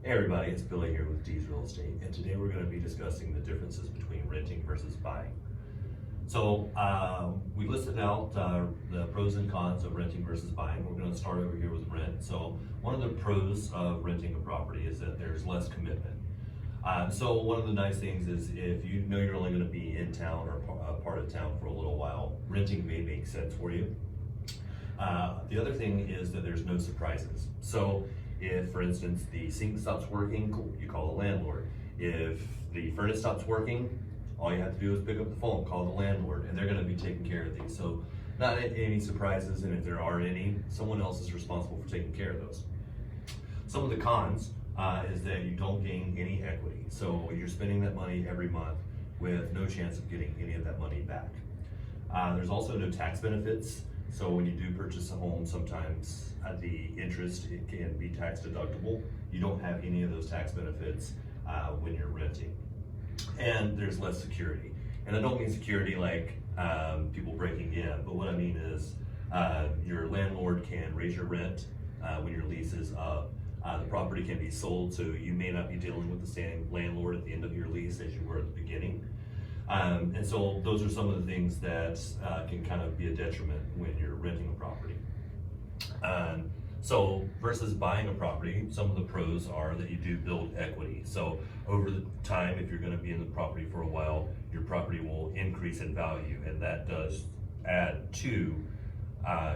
Hey everybody, it's Billy here with Deese Real Estate, and today we're going to be discussing the differences between renting versus buying. So we listed out the pros and cons of renting versus buying. We're going to start over here with rent. So one of the pros of renting a property is that there's less commitment. So one of the nice things is if you know you're only going to be in town or part of town for a little while, renting may make sense for you. The other thing is that there's no surprises. So if, for instance, the sink stops working, cool, you call the landlord. If the furnace stops working, all you have to do is pick up the phone, call the landlord, and they're going to be taking care of these. So not any surprises, and if there are any, someone else is responsible for taking care of those. Some of the cons is that you don't gain any equity. So you're spending that money every month with no chance of getting any of that money back. There's also no tax benefits. So when you do purchase a home, sometimes the interest, it can be tax deductible. You don't have any of those tax benefits when you're renting. And there's less security. And I don't mean security like people breaking in, but what I mean is your landlord can raise your rent when your lease is up. The property can be sold, so you may not be dealing with the same landlord at the end of your lease as you were at the beginning. And so those are some of the things that can kind of be a detriment when you're renting a property. So versus buying a property, some of the pros are that you do build equity. So over the time, if you're going to be in the property for a while, your property will increase in value, and that does add to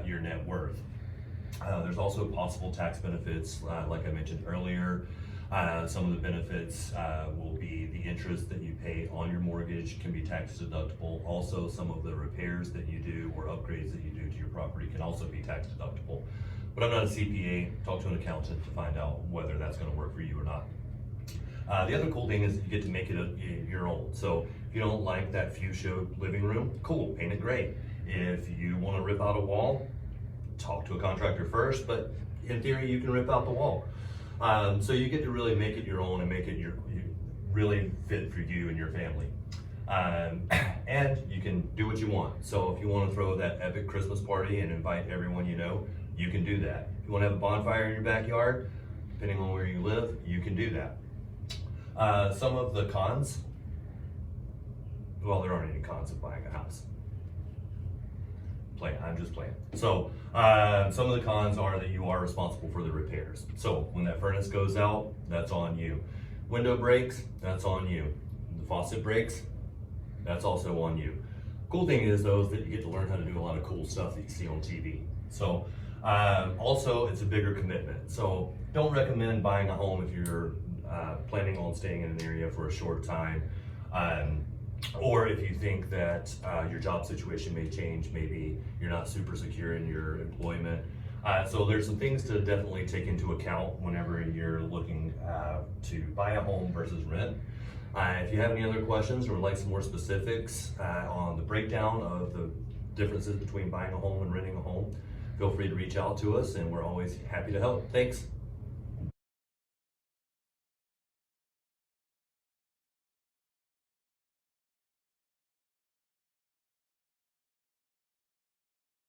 your net worth. There's also possible tax benefits, like I mentioned earlier. Some of the benefits will be the interest that you pay on your mortgage can be tax deductible. Also, some of the repairs that you do or upgrades that you do to your property can also be tax deductible. But I'm not a CPA. Talk to an accountant to find out whether that's going to work for you or not. The other cool thing is you get to make it your own. So if you don't like that fuchsia living room, cool, paint it gray. If you want to rip out a wall, talk to a contractor first, but in theory you can rip out the wall. So you get to really make it your own and make it really fit for you and your family. And you can do what you want. So if you want to throw that epic Christmas party and invite everyone you know, you can do that. If you want to have a bonfire in your backyard, depending on where you live, you can do that. Some of the cons, well, there aren't any cons of buying a house. I'm just playing. So some of the cons are that you are responsible for the repairs. So when that furnace goes out, that's on you. Window breaks, that's on you. The faucet breaks, that's also on you. Cool thing is though, is that you get to learn how to do a lot of cool stuff that you see on TV. So also it's a bigger commitment. So don't recommend buying a home if you're planning on staying in an area for a short time. Or if you think that your job situation may change, maybe you're not super secure in your employment. So there's some things to definitely take into account whenever you're looking to buy a home versus rent. If you have any other questions or would like some more specifics on the breakdown of the differences between buying a home and renting a home, feel free to reach out to us, and we're always happy to help. Thanks.